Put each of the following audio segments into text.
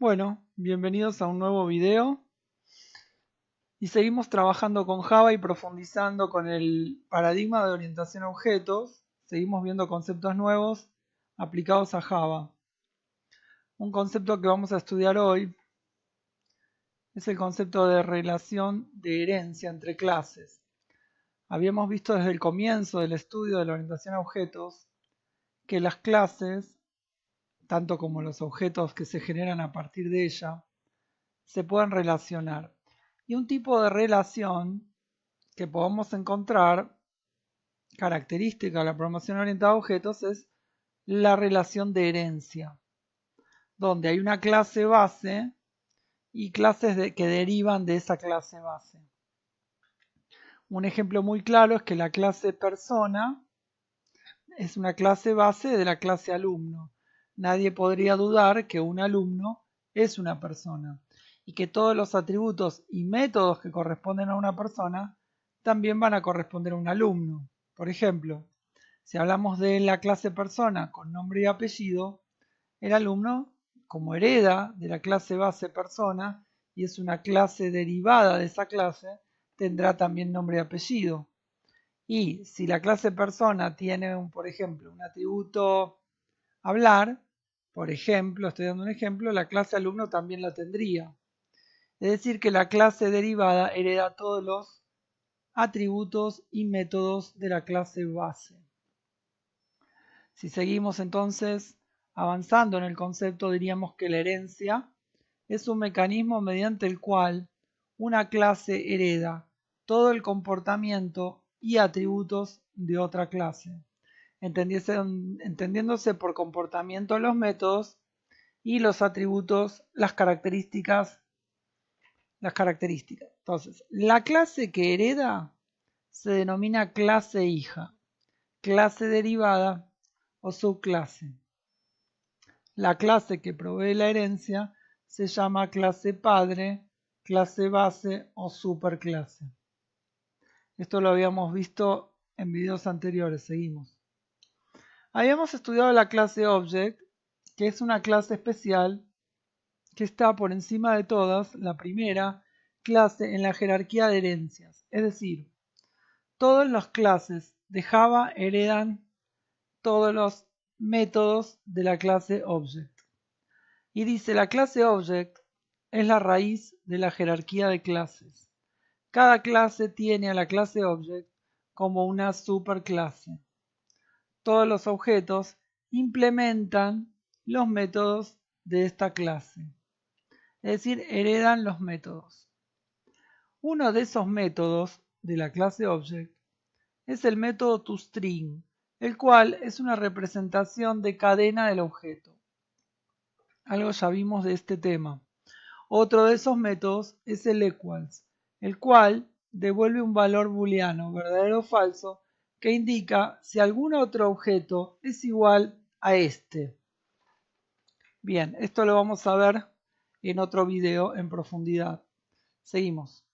Bueno, bienvenidos a un nuevo video y seguimos trabajando con Java y profundizando con el paradigma de orientación a objetos. Seguimos viendo conceptos nuevos aplicados a Java. Un concepto que vamos a estudiar hoy es el concepto de relación de herencia entre clases. Habíamos visto desde el comienzo del estudio de la orientación a objetos que las clases, tanto como los objetos que se generan a partir de ella, se pueden relacionar. Y un tipo de relación que podemos encontrar, característica de la programación orientada a objetos, es la relación de herencia, donde hay una clase base y clases que derivan de esa clase base. Un ejemplo muy claro es que la clase persona es una clase base de la clase alumno. Nadie podría dudar que un alumno es una persona y que todos los atributos y métodos que corresponden a una persona también van a corresponder a un alumno. Por ejemplo, si hablamos de la clase persona con nombre y apellido, el alumno, como hereda de la clase base persona y es una clase derivada de esa clase, tendrá también nombre y apellido. Y si la clase persona tiene, por ejemplo, un atributo hablar, por ejemplo, estoy dando un ejemplo, la clase alumno también la tendría. Es decir, que la clase derivada hereda todos los atributos y métodos de la clase base. Si seguimos entonces avanzando en el concepto, diríamos que la herencia es un mecanismo mediante el cual una clase hereda todo el comportamiento y atributos de otra clase, entendiéndose por comportamiento los métodos y los atributos las características. Entonces, la clase que hereda se denomina clase hija, clase derivada o subclase. La clase que provee la herencia se llama clase padre, clase base o superclase. Esto lo habíamos visto en videos anteriores, seguimos. Habíamos estudiado la clase object, que es una clase especial que está por encima de todas, la primera clase en la jerarquía de herencias. Es decir, todas las clases de Java heredan todos los métodos de la clase object. Y dice, la clase object es la raíz de la jerarquía de clases. Cada clase tiene a la clase object como una superclase. Todos los objetos implementan los métodos de esta clase. Es decir, heredan los métodos. Uno de esos métodos de la clase object es el método toString, el cual es una representación de cadena del objeto. Algo ya vimos de este tema. Otro de esos métodos es el equals, el cual devuelve un valor booleano, verdadero o falso, que indica si algún otro objeto es igual a este. Bien, esto lo vamos a ver en otro video en profundidad. Seguimos.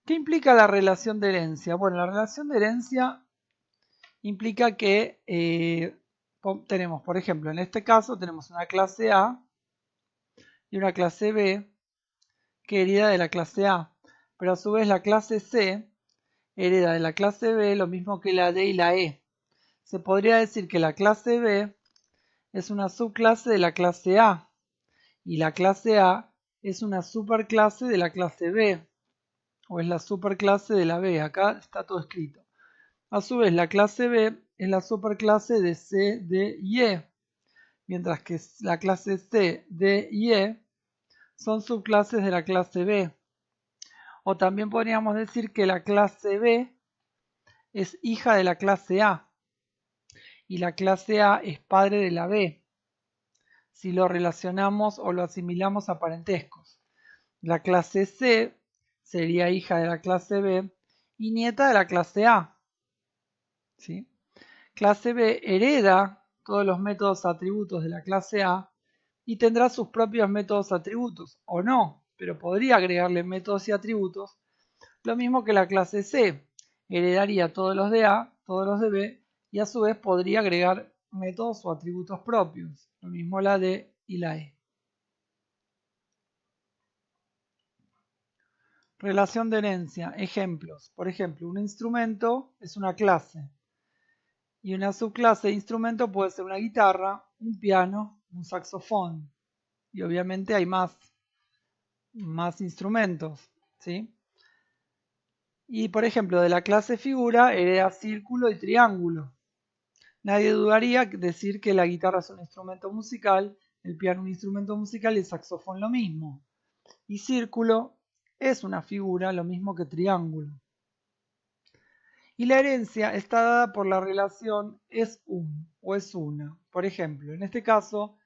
¿Qué implica la relación de herencia? Bueno, la relación de herencia implica que tenemos, por ejemplo, en este caso tenemos una clase A y una clase B que hereda de la clase A, pero a su vez la clase C hereda de la clase B lo mismo que la D y la E. Se podría decir que la clase B es una subclase de la clase A y la clase A es una superclase de la clase B o es la superclase de la B. Acá está todo escrito. A su vez la clase B es la superclase de C, D y E, mientras que la clase C, D y E son subclases de la clase B. O también podríamos decir que la clase B es hija de la clase A y la clase A es padre de la B, si lo relacionamos o lo asimilamos a parentescos. La clase C sería hija de la clase B y nieta de la clase A. ¿Sí? Clase B hereda todos los métodos atributos de la clase A y tendrá sus propios métodos atributos, o no, pero podría agregarle métodos y atributos. Lo mismo que la clase C, heredaría todos los de A, todos los de B, y a su vez podría agregar métodos o atributos propios. Lo mismo la D y la E. Relación de herencia. Ejemplos. Por ejemplo, un instrumento es una clase. Y una subclase de instrumento puede ser una guitarra, un piano, un saxofón. Y obviamente hay más instrumentos, ¿sí? Y por ejemplo, de la clase figura hereda círculo y triángulo. Nadie dudaría decir que la guitarra es un instrumento musical, el piano un instrumento musical y el saxofón lo mismo. Y círculo es una figura, lo mismo que triángulo. Y la herencia está dada por la relación es un o es una. Por ejemplo, en este caso,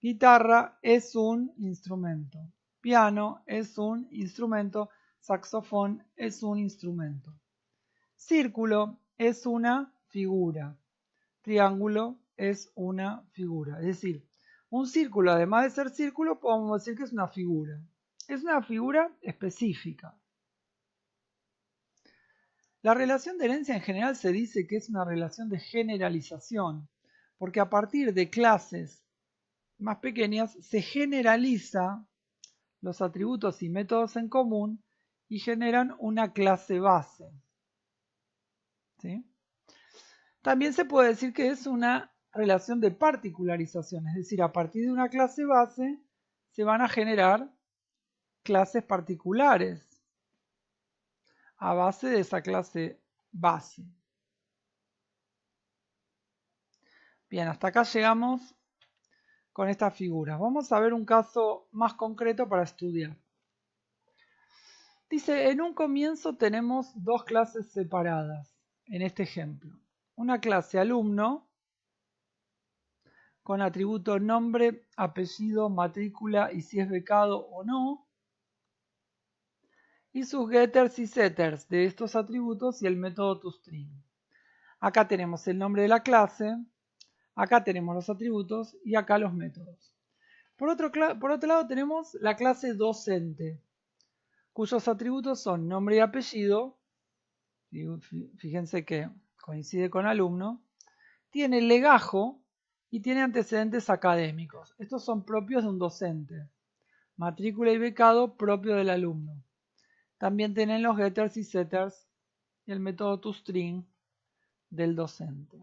guitarra es un instrumento, piano es un instrumento, saxofón es un instrumento. Círculo es una figura, triángulo es una figura. Es decir, un círculo, además de ser círculo, podemos decir que es una figura. Es una figura específica. La relación de herencia en general se dice que es una relación de generalización, porque a partir de clases más pequeñas se generaliza los atributos y métodos en común y generan una clase base. ¿Sí? También se puede decir que es una relación de particularización, es decir, a partir de una clase base se van a generar clases particulares a base de esa clase base. Bien, hasta acá llegamos con estas figuras. Vamos a ver un caso más concreto para estudiar. Dice, en un comienzo tenemos dos clases separadas, en este ejemplo. Una clase alumno, con atributo nombre, apellido, matrícula y si es becado o no, y sus getters y setters de estos atributos y el método toString. Acá tenemos el nombre de la clase, acá tenemos los atributos y acá los métodos. Por otro lado tenemos la clase docente, cuyos atributos son nombre y apellido, fíjense que coincide con alumno, tiene legajo y tiene antecedentes académicos. Estos son propios de un docente. Matrícula y becado propio del alumno. También tienen los getters y setters y el método toString del docente.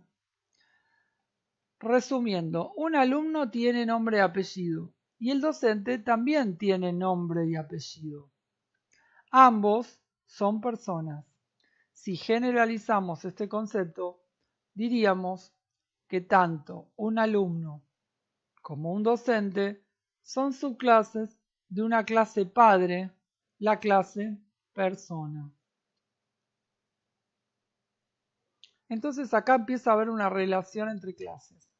Resumiendo, un alumno tiene nombre y apellido y el docente también tiene nombre y apellido. Ambos son personas. Si generalizamos este concepto, diríamos que tanto un alumno como un docente son subclases de una clase padre, la clase persona. Entonces acá empieza a haber una relación entre clases.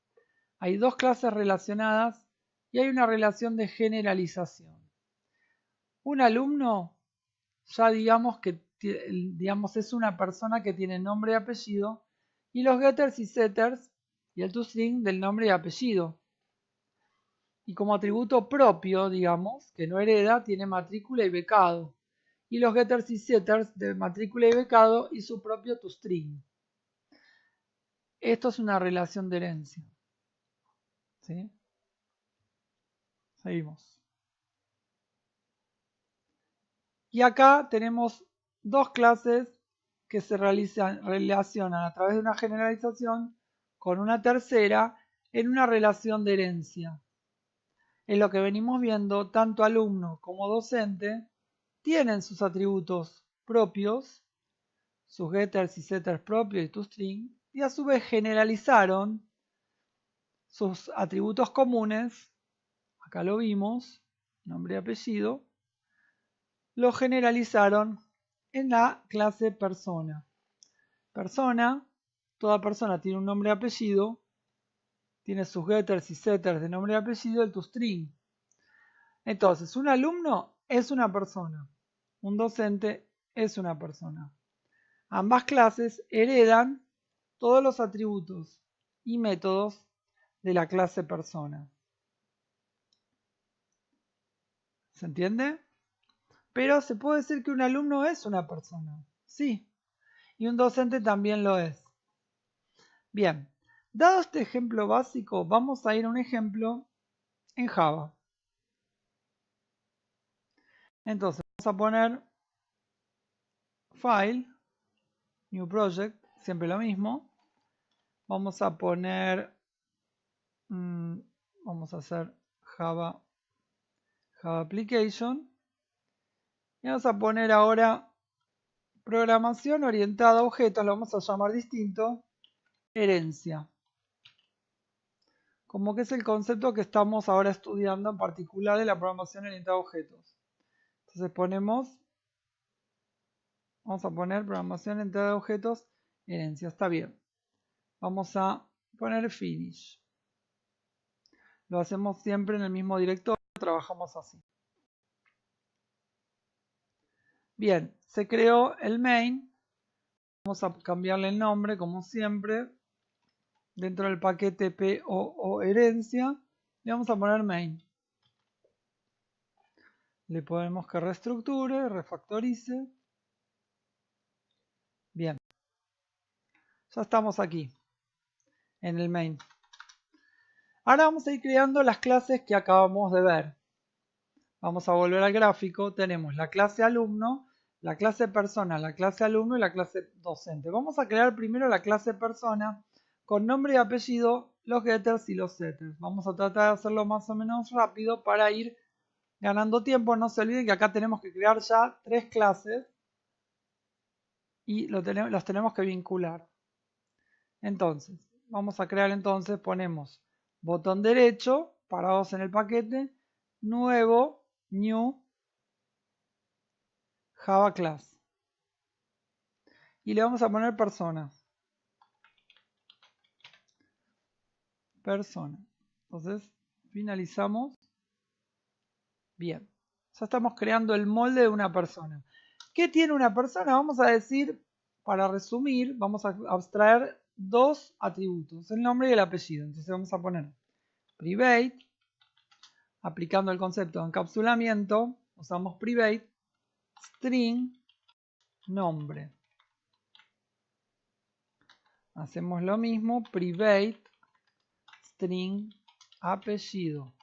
Hay dos clases relacionadas y hay una relación de generalización. Un alumno ya digamos que es una persona que tiene nombre y apellido y los getters y setters y el toString del nombre y apellido. Y como atributo propio, digamos, que no hereda, tiene matrícula y becado. Y los getters y setters de matrícula y becado y su propio toString. Esto es una relación de herencia. ¿Sí? Seguimos. Y acá tenemos dos clases que se relacionan a través de una generalización con una tercera en una relación de herencia. En lo que venimos viendo, tanto alumno como docente tienen sus atributos propios, sus getters y setters propios y toString, y a su vez generalizaron sus atributos comunes, acá lo vimos, nombre y apellido, lo generalizaron en la clase persona. Persona, toda persona tiene un nombre y apellido, tiene sus getters y setters de nombre y apellido, el toString. Entonces, un alumno es una persona, un docente es una persona. Ambas clases heredan todos los atributos y métodos de la clase persona. ¿Se entiende? Pero se puede decir que un alumno es una persona, sí, y un docente también lo es. Bien, dado este ejemplo básico, vamos a ir a un ejemplo en Java. Entonces, vamos a poner File, New Project, siempre lo mismo. Vamos a poner, vamos a hacer Java Application. Y vamos a poner ahora programación orientada a objetos, lo vamos a llamar distinto, herencia. Como que es el concepto que estamos ahora estudiando en particular de la programación orientada a objetos. Entonces vamos a poner programación orientada a objetos, herencia, está bien. Vamos a poner finish. Lo hacemos siempre en el mismo directorio, trabajamos así. Bien, se creó el main. Vamos a cambiarle el nombre como siempre. Dentro del paquete POO herencia le vamos a poner main. Le ponemos que reestructure, refactorice. Bien. Ya estamos aquí, en el main. Ahora vamos a ir creando las clases que acabamos de ver. Vamos a volver al gráfico. Tenemos la clase alumno, la clase persona, la clase alumno y la clase docente. Vamos a crear primero la clase persona con nombre y apellido, los getters y los setters. Vamos a tratar de hacerlo más o menos rápido para ir ganando tiempo. No se olviden que acá tenemos que crear ya 3 clases y las tenemos que vincular. Entonces, vamos a crear entonces, ponemos botón derecho, parados en el paquete, nuevo, new, Java class. Y le vamos a poner persona. Persona. Entonces, finalizamos. Bien. Ya estamos creando el molde de una persona. ¿Qué tiene una persona? Vamos a decir, para resumir, vamos a abstraer 2 atributos, el nombre y el apellido. Entonces vamos a poner private, aplicando el concepto de encapsulamiento, usamos private, string, nombre. Hacemos lo mismo, private, string, apellido.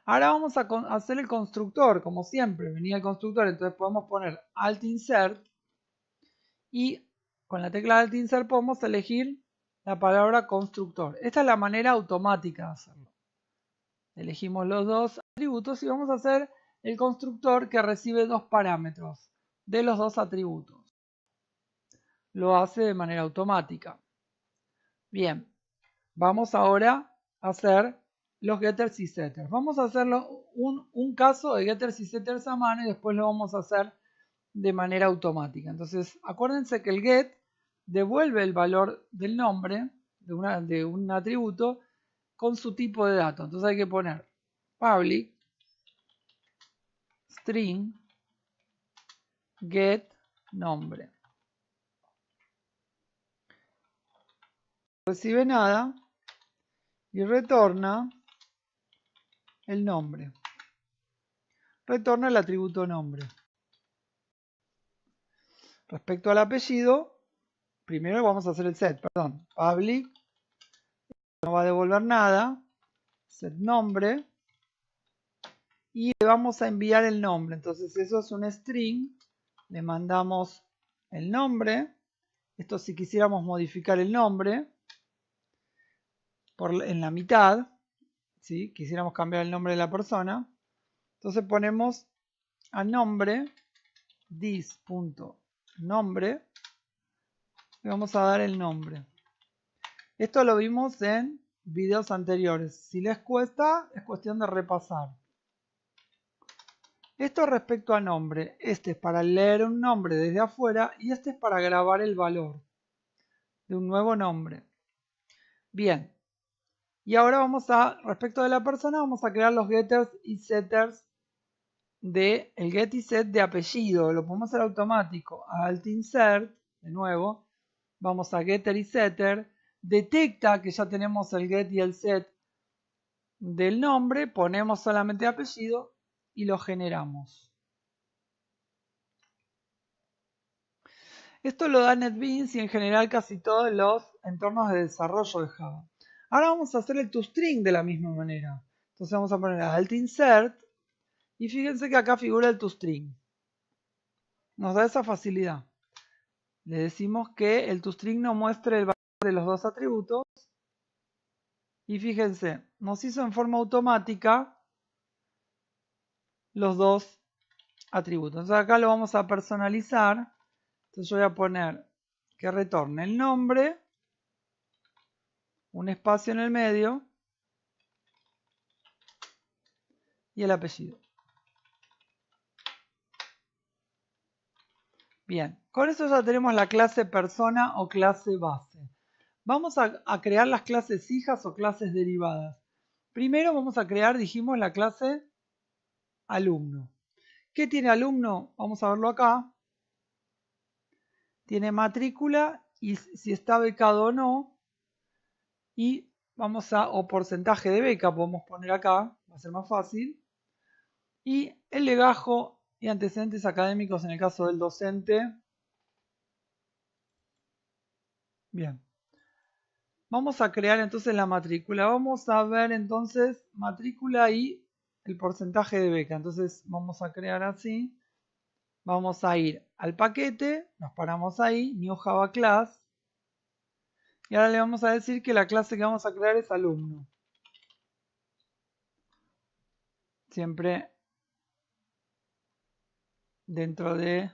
Ahora vamos a hacer el constructor, como siempre, venía el constructor, entonces podemos poner alt insert y con la tecla alt insert podemos elegir la palabra constructor. Esta es la manera automática de hacerlo. Elegimos los 2 atributos y vamos a hacer el constructor que recibe 2 parámetros de los 2 atributos. Lo hace de manera automática. Bien, vamos ahora a hacer los getters y setters. Vamos a hacerlo un caso de getters y setters a mano y después lo vamos a hacer de manera automática. Entonces, acuérdense que el get devuelve el valor del nombre de un atributo con su tipo de dato. Entonces hay que poner public string get nombre. Recibe nada y retorna el nombre. Retorna el atributo nombre. Respecto al apellido, primero vamos a hacer el set, perdón. Public no va a devolver nada. Set nombre. Y le vamos a enviar el nombre. Entonces eso es un string. Le mandamos el nombre. Esto si quisiéramos modificar el nombre en la mitad. ¿Sí? Quisiéramos cambiar el nombre de la persona. Entonces ponemos a nombre this.nombre. Le vamos a dar el nombre. Esto lo vimos en videos anteriores. Si les cuesta, es cuestión de repasar. Esto respecto a nombre. Este es para leer un nombre desde afuera y este es para grabar el valor de un nuevo nombre. Bien. Y ahora respecto de la persona, vamos a crear los getters y setters el get y set de apellido. Lo podemos hacer automático. Alt insert, de nuevo. Vamos a getter y setter. Detecta que ya tenemos el get y el set del nombre. Ponemos solamente apellido y lo generamos. Esto lo da NetBeans y en general casi todos los entornos de desarrollo de Java. Ahora vamos a hacer el toString de la misma manera. Entonces vamos a poner alt insert y fíjense que acá figura el toString. nos da esa facilidad. Le decimos que el toString no muestre el valor de los dos atributos. Y fíjense, nos hizo en forma automática los dos atributos. Entonces acá lo vamos a personalizar. Entonces yo voy a poner que retorne el nombre, un espacio en el medio y el apellido. Bien, con eso ya tenemos la clase persona o clase base. Vamos a crear las clases hijas o clases derivadas. Primero vamos a crear, dijimos, la clase alumno. ¿Qué tiene alumno? Vamos a verlo acá. Tiene matrícula y si está becado o no. Y vamos a, o porcentaje de beca, podemos poner acá, va a ser más fácil. Y el legajo y antecedentes académicos en el caso del docente. Bien. Vamos a crear entonces la matrícula. Vamos a ver entonces matrícula y el porcentaje de beca. Entonces vamos a crear así. Vamos a ir al paquete, nos paramos ahí, New Java Class. Y ahora le vamos a decir que la clase que vamos a crear es alumno. Siempre dentro de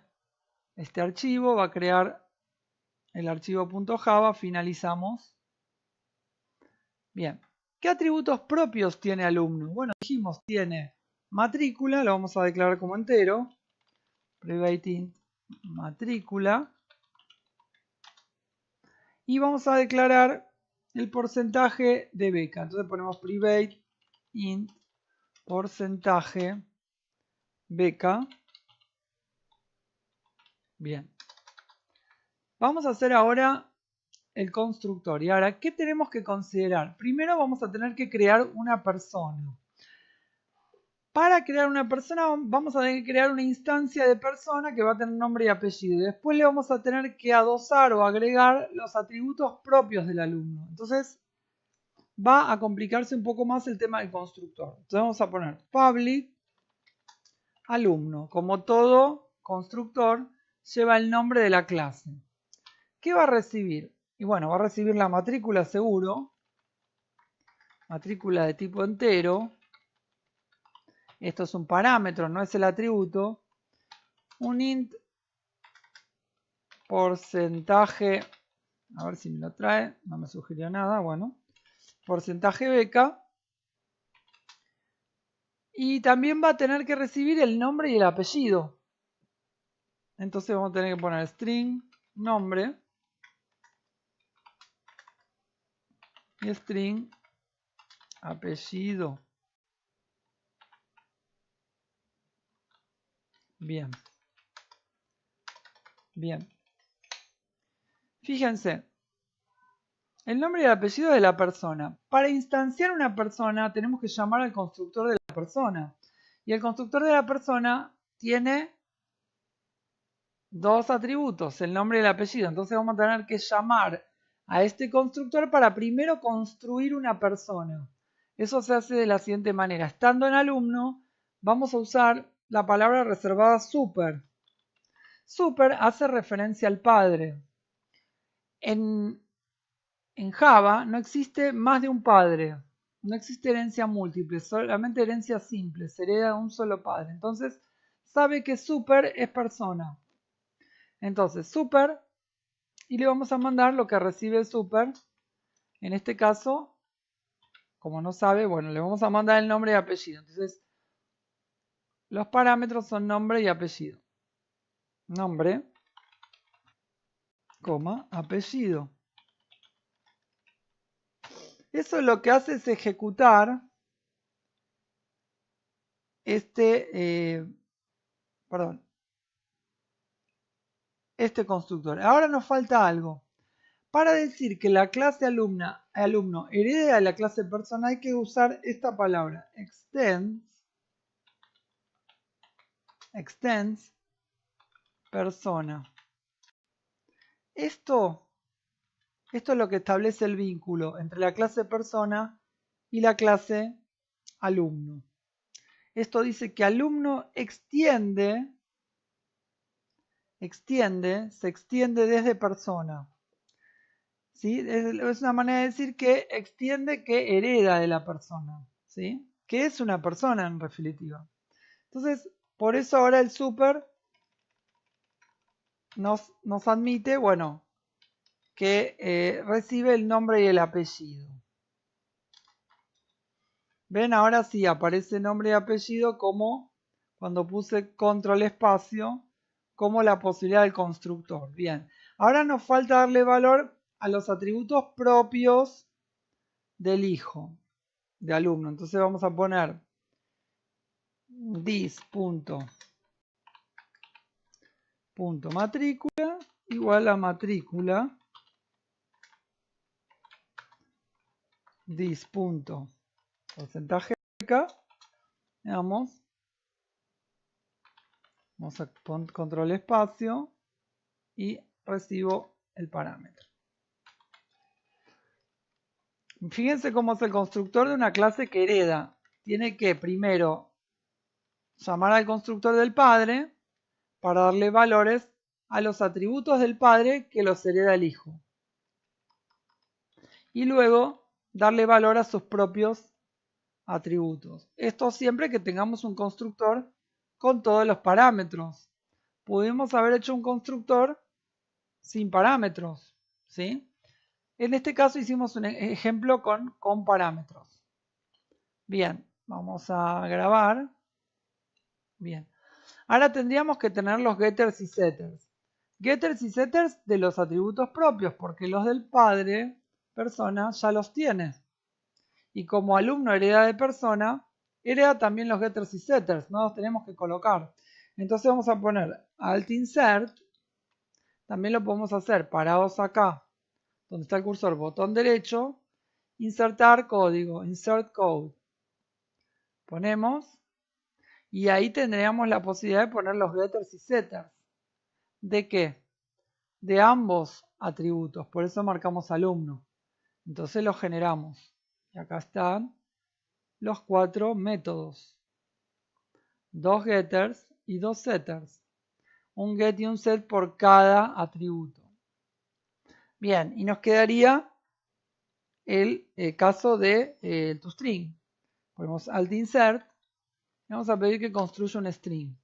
este archivo va a crear el archivo .java, finalizamos. Bien, ¿qué atributos propios tiene alumno? Bueno, dijimos, tiene matrícula, lo vamos a declarar como entero. Private int matrícula. Y vamos a declarar el porcentaje de beca. Entonces ponemos private int porcentaje beca. Bien. Vamos a hacer ahora el constructor. Y ahora, ¿qué tenemos que considerar? Primero vamos a tener que crear una persona. Para crear una persona vamos a tener que crear una instancia de persona que va a tener nombre y apellido. Después le vamos a tener que adosar o agregar los atributos propios del alumno. Entonces va a complicarse un poco más el tema del constructor. Entonces vamos a poner public alumno. Como todo constructor lleva el nombre de la clase. ¿Qué va a recibir? Y bueno, va a recibir la matrícula seguro. Matrícula de tipo entero. Esto es un parámetro, no es el atributo. Un int porcentaje. A ver si me lo trae. No me sugirió nada. Bueno. Porcentaje beca. Y también va a tener que recibir el nombre y el apellido. Entonces vamos a tener que poner string nombre. Y string apellido. Bien. Bien. Fíjense. El nombre y el apellido de la persona. Para instanciar una persona tenemos que llamar al constructor de la persona. Y el constructor de la persona tiene dos atributos, el nombre y el apellido. Entonces vamos a tener que llamar a este constructor para primero construir una persona. Eso se hace de la siguiente manera. Estando en alumno, vamos a usar la palabra reservada super. Super hace referencia al padre. En Java no existe más de un padre. No existe herencia múltiple, solamente herencia simple. Se hereda de un solo padre. Entonces, sabe que super es persona. Entonces, super, y le vamos a mandar lo que recibe el super. En este caso, como no sabe, bueno, le vamos a mandar el nombre y apellido. Entonces, los parámetros son nombre y apellido. Nombre, coma, apellido. Eso lo que hace es ejecutar este constructor. Ahora nos falta algo. Para decir que la clase alumno hereda de la clase persona hay que usar esta palabra. Extends persona. Esto es lo que establece el vínculo entre la clase persona y la clase alumno. Esto dice que alumno extiende se extiende desde persona. ¿Sí? Es una manera de decir que extiende que hereda de la persona. ¿Sí? Que es una persona en definitiva. Entonces, por eso ahora el super nos admite, bueno, que recibe el nombre y el apellido. ¿Ven? Ahora sí aparece nombre y apellido como cuando puse control espacio, como la posibilidad del constructor. Bien, ahora nos falta darle valor a los atributos propios del hijo, de alumno. Entonces vamos a poner dis.matrícula igual a matrícula dis.porcentaje acá, veamos, vamos a poner control espacio y recibo el parámetro. Fíjense cómo es el constructor de una clase que hereda. Tiene que primero llamar al constructor del padre para darle valores a los atributos del padre que los hereda el hijo. Y luego darle valor a sus propios atributos. Esto siempre que tengamos un constructor con todos los parámetros. Pudimos haber hecho un constructor sin parámetros, ¿sí? En este caso hicimos un ejemplo con parámetros. Bien, vamos a grabar. Bien. Ahora tendríamos que tener los getters y setters. Getters y setters de los atributos propios, porque los del padre, persona, ya los tiene. Y como alumno hereda de persona, hereda también los getters y setters. No los tenemos que colocar. Entonces vamos a poner alt insert. También lo podemos hacer parados acá, donde está el cursor, botón derecho, insertar código, insert code. Ponemos y ahí tendríamos la posibilidad de poner los getters y setters. ¿De qué? De ambos atributos, por eso marcamos alumno. Entonces los generamos. Y acá están los 4 métodos. 2 getters y 2 setters. Un get y un set por cada atributo. Bien, y nos quedaría el caso de toString. Ponemos alt insert y vamos a pedir que construya un string.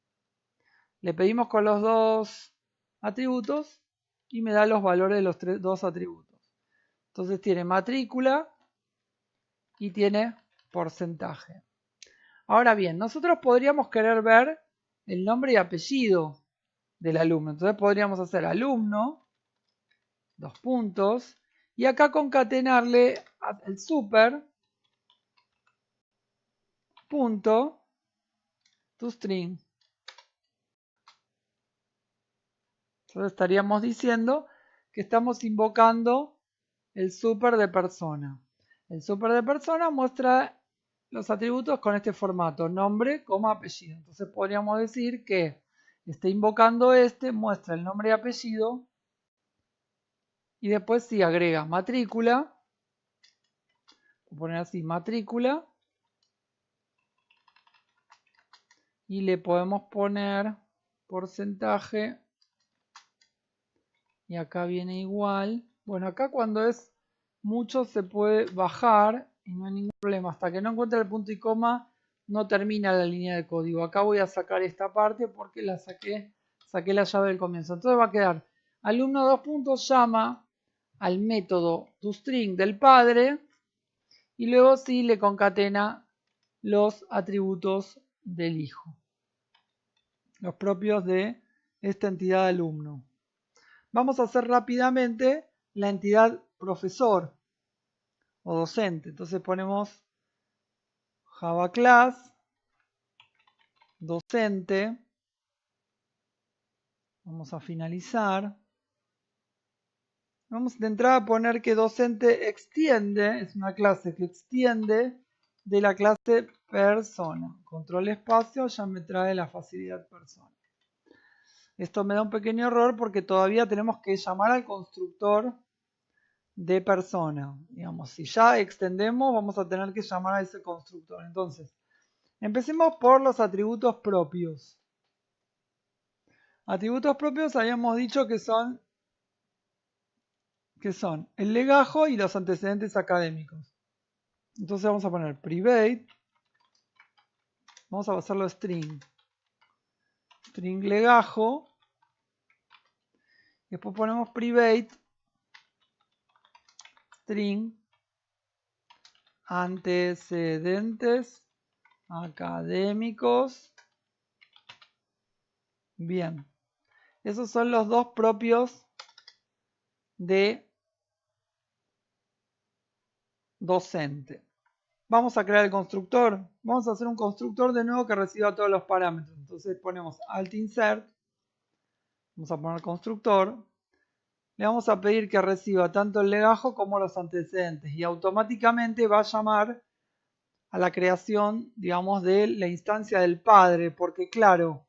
Le pedimos con los 2 atributos y me da los valores de los 2 atributos. Entonces tiene matrícula y tiene porcentaje. Ahora bien, nosotros podríamos querer ver el nombre y apellido del alumno. Entonces podríamos hacer alumno, 2 puntos, y acá concatenarle el super punto toString. Entonces estaríamos diciendo que estamos invocando el super de persona. El super de persona muestra los atributos con este formato, nombre, apellido. Entonces podríamos decir que está invocando muestra el nombre y apellido y después sí agrega matrícula. Voy a poner así matrícula y le podemos poner porcentaje y acá viene igual. Bueno, acá cuando es mucho se puede bajar y no hay ningún problema. Hasta que no encuentre el punto y coma no termina la línea de código. Acá voy a sacar esta parte porque saqué la llave del comienzo. Entonces va a quedar alumno 2 puntos llama al método toString del padre y luego sí le concatena los atributos del hijo, los propios de esta entidad alumno. Vamos a hacer rápidamente la entidad profesor o docente. Entonces ponemos Java Class, docente. Vamos a finalizar. Vamos de entrada a poner que docente extiende, es una clase que extiende de la clase persona. Control espacio ya me trae la facilidad persona. Esto me da un pequeño error porque todavía tenemos que llamar al constructor de persona. Digamos, si ya extendemos, vamos a tener que llamar a ese constructor. Entonces, empecemos por los atributos propios. Atributos propios habíamos dicho que son el legajo y los antecedentes académicos. Entonces vamos a poner private, vamos a pasarlo a string legajo, y después ponemos private string antecedentes académicos. Bien, esos son los dos propios de docente. Vamos a crear el constructor. Vamos a hacer un constructor de nuevo que reciba todos los parámetros. Entonces ponemos alt insert, vamos a poner constructor, le vamos a pedir que reciba tanto el legajo como los antecedentes y automáticamente va a llamar a la creación, digamos, de la instancia del padre, porque claro,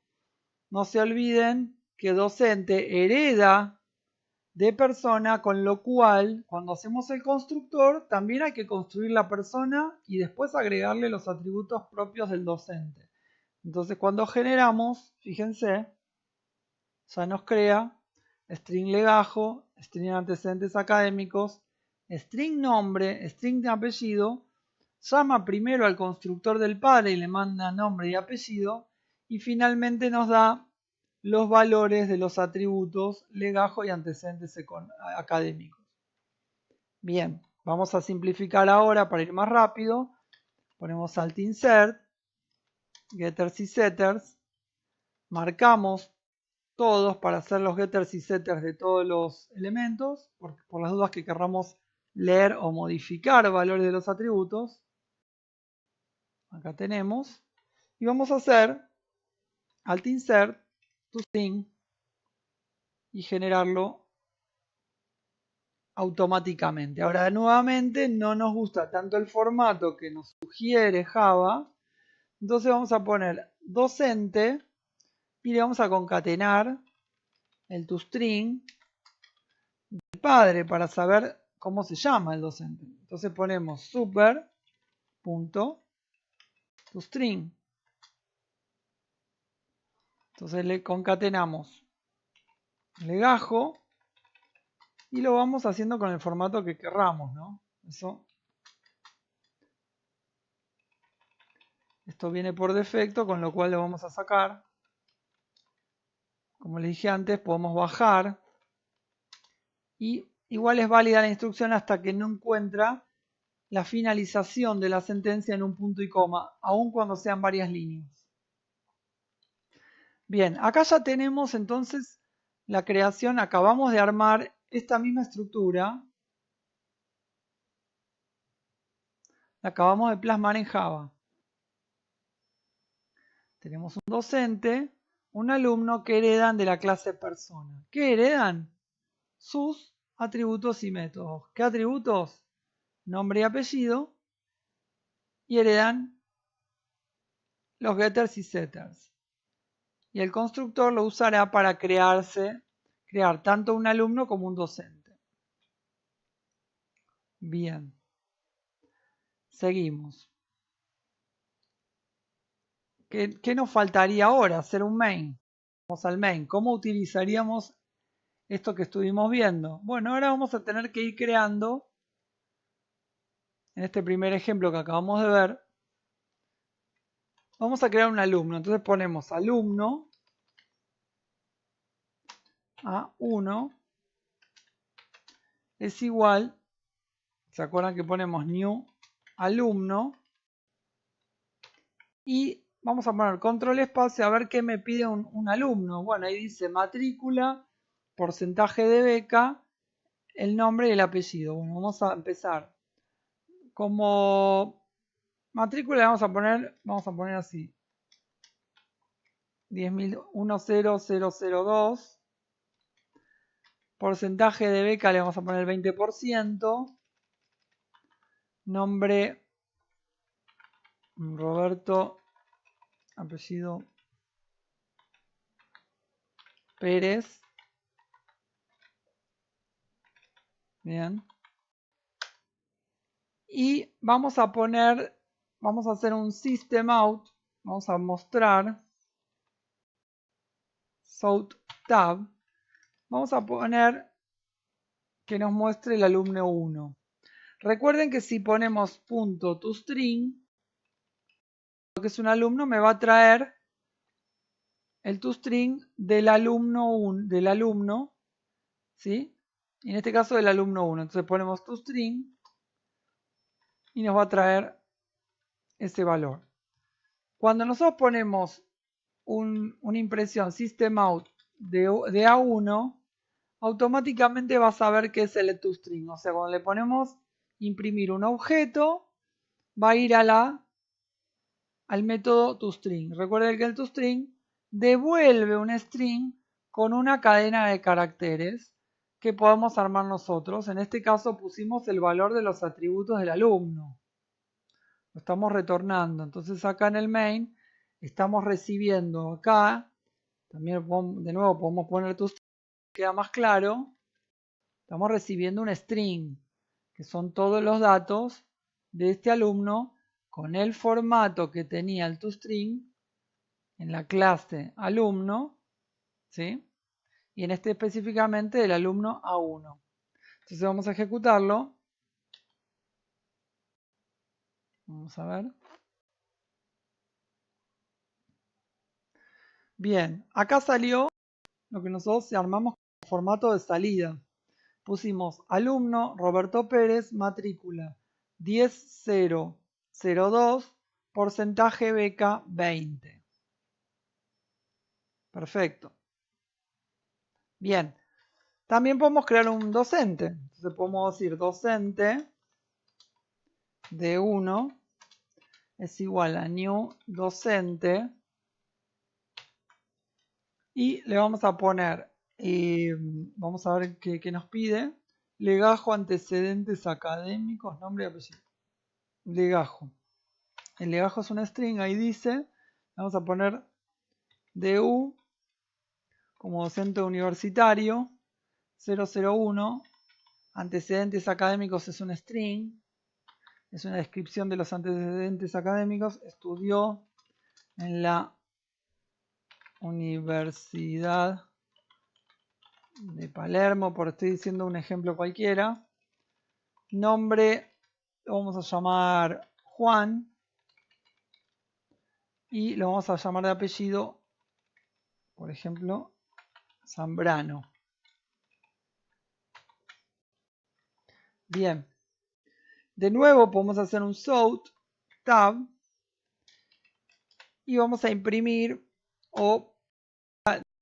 no se olviden que docente hereda de persona, con lo cual cuando hacemos el constructor también hay que construir la persona y después agregarle los atributos propios del docente. Entonces cuando generamos, fíjense, ya nos crea string legajo, string antecedentes académicos, string nombre, string de apellido, llama primero al constructor del padre y le manda nombre y apellido, y finalmente nos da los valores de los atributos legajo y antecedentes académicos. Bien, vamos a simplificar ahora para ir más rápido. Ponemos alt insert, getters y setters, marcamos todos para hacer los getters y setters de todos los elementos, por las dudas que querramos leer o modificar valores de los atributos. Acá tenemos. Y vamos a hacer alt insert toString y generarlo automáticamente. Ahora nuevamente no nos gusta tanto el formato que nos sugiere Java. Entonces vamos a poner docente y le vamos a concatenar el toString del padre para saber cómo se llama el docente. Entonces ponemos super.toString. Entonces le concatenamos legajo y lo vamos haciendo con el formato que querramos, ¿no? Esto viene por defecto, con lo cual lo vamos a sacar. Como les dije antes, podemos bajar. Y igual es válida la instrucción hasta que no encuentra la finalización de la sentencia en un punto y coma, aun cuando sean varias líneas. Bien, acá ya tenemos entonces la creación, acabamos de armar esta misma estructura, la acabamos de plasmar en Java. Tenemos un docente, un alumno que heredan de la clase persona. ¿Qué heredan? Sus atributos y métodos. ¿Qué atributos? Nombre y apellido. Y heredan los getters y setters. Y el constructor lo usará para crear tanto un alumno como un docente. Bien. Seguimos. ¿Qué nos faltaría ahora? Hacer un main. Vamos al main. ¿Cómo utilizaríamos esto que estuvimos viendo? Bueno, ahora vamos a tener que ir creando, en este primer ejemplo que acabamos de ver, vamos a crear un alumno. Entonces ponemos alumno A1 es igual, ¿se acuerdan que ponemos new alumno? Y vamos a poner control espacio a ver qué me pide un alumno. Bueno, ahí dice matrícula, porcentaje de beca, el nombre y el apellido. Bueno, vamos a empezar. Como matrícula vamos a poner así. 10.002. Porcentaje de beca le vamos a poner el 20%. Nombre Roberto, apellido Pérez. Bien. Y vamos a hacer un system out. Vamos a mostrar tab, vamos a poner que nos muestre el alumno 1. Recuerden que si ponemos punto toString, lo que es un alumno me va a traer el toString del alumno, ¿sí? En este caso del alumno 1. Entonces ponemos toString y nos va a traer ese valor. Cuando nosotros ponemos una impresión systemout de A1, automáticamente va a saber qué es el toString. O sea, cuando le ponemos imprimir un objeto, va a ir al método toString. Recuerden que el toString devuelve un string con una cadena de caracteres que podemos armar nosotros. En este caso pusimos el valor de los atributos del alumno. Lo estamos retornando. Entonces acá en el main estamos recibiendo acá, también de nuevo podemos poner toString, queda más claro. Estamos recibiendo un string, que son todos los datos de este alumno con el formato que tenía el toString en la clase alumno, ¿sí? Y en este específicamente del alumno A1. Entonces vamos a ejecutarlo. Vamos a ver. Bien, acá salió lo que nosotros armamos como formato de salida. Pusimos alumno Roberto Pérez, matrícula 10002, porcentaje beca 20. Perfecto. Bien, también podemos crear un docente. Entonces podemos decir docente de 1 es igual a new docente y le vamos a poner, vamos a ver qué nos pide, legajo, antecedentes académicos, nombre y apellido. Legajo. El legajo es una string, ahí dice, vamos a poner DU como docente universitario, 001, antecedentes académicos es un string, es una descripción de los antecedentes académicos, estudió en la Universidad de Palermo, por estoy diciendo un ejemplo cualquiera. Nombre, lo vamos a llamar Juan, y lo vamos a llamar de apellido, por ejemplo, Zambrano. Bien. De nuevo podemos hacer un sort tab y vamos a imprimir o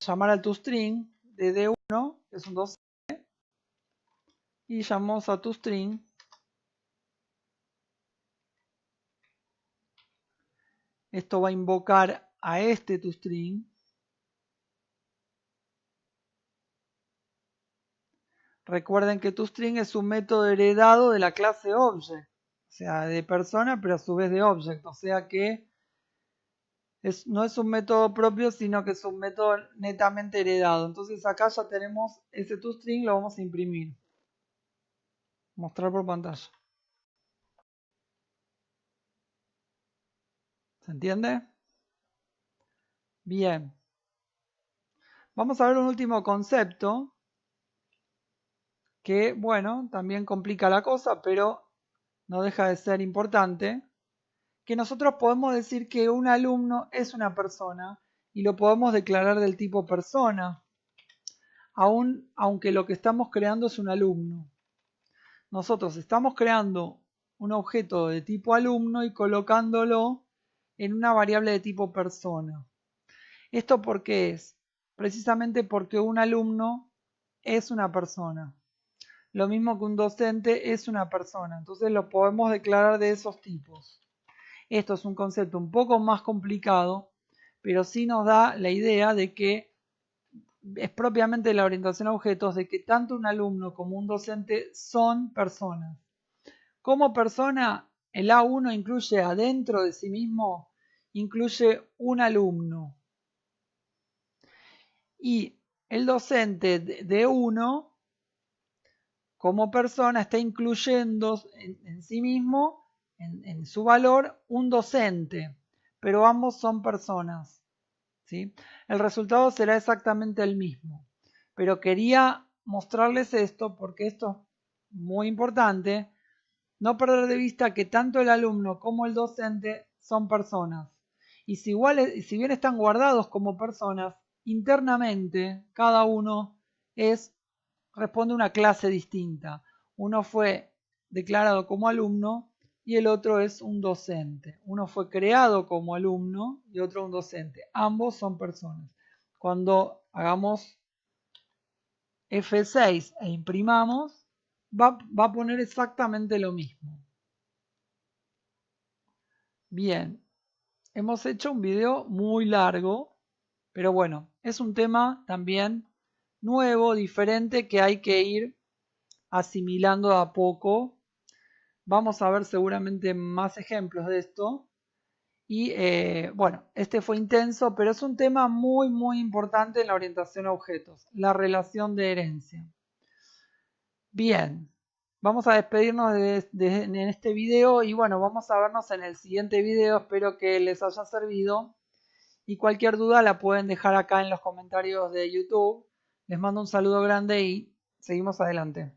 llamar al toString de D1, que es un docente, y llamamos a toString esto va a invocar a este toString. Recuerden que toString es un método heredado de la clase Object, o sea, de persona, pero a su vez de Object, o sea que no es un método propio, sino que es un método netamente heredado. Entonces acá ya tenemos ese toString, lo vamos a imprimir. Mostrar por pantalla. ¿Se entiende? Bien. Vamos a ver un último concepto que, bueno, también complica la cosa, pero no deja de ser importante. Que nosotros podemos decir que un alumno es una persona y lo podemos declarar del tipo persona, aunque lo que estamos creando es un alumno. Nosotros estamos creando un objeto de tipo alumno y colocándolo en una variable de tipo persona. ¿Esto por qué es? Precisamente porque un alumno es una persona. Lo mismo que un docente es una persona. Entonces lo podemos declarar de esos tipos. Esto es un concepto un poco más complicado, pero sí nos da la idea de que es propiamente la orientación a objetos, de que tanto un alumno como un docente son personas. Como persona, el A1 incluye adentro de sí mismo, incluye un alumno. Y el docente de 1, como persona, está incluyendo en sí mismo, en su valor, un docente. Pero ambos son personas. ¿sí? El resultado será exactamente el mismo. Pero quería mostrarles esto porque esto es muy importante. No perder de vista que tanto el alumno como el docente son personas. Y si bien están guardados como personas, internamente cada uno responde a una clase distinta. Uno fue declarado como alumno y el otro es un docente. Uno fue creado como alumno y otro un docente. Ambos son personas. Cuando hagamos F6 e imprimamos, va a poner exactamente lo mismo. Bien, hemos hecho un video muy largo, pero bueno, es un tema también nuevo, diferente, que hay que ir asimilando de a poco. Vamos a ver seguramente más ejemplos de esto. Y bueno, este fue intenso, pero es un tema muy, muy importante en la orientación a objetos, la relación de herencia. Bien, vamos a despedirnos en este video y bueno, vamos a vernos en el siguiente video. Espero que les haya servido y cualquier duda la pueden dejar acá en los comentarios de YouTube. Les mando un saludo grande y seguimos adelante.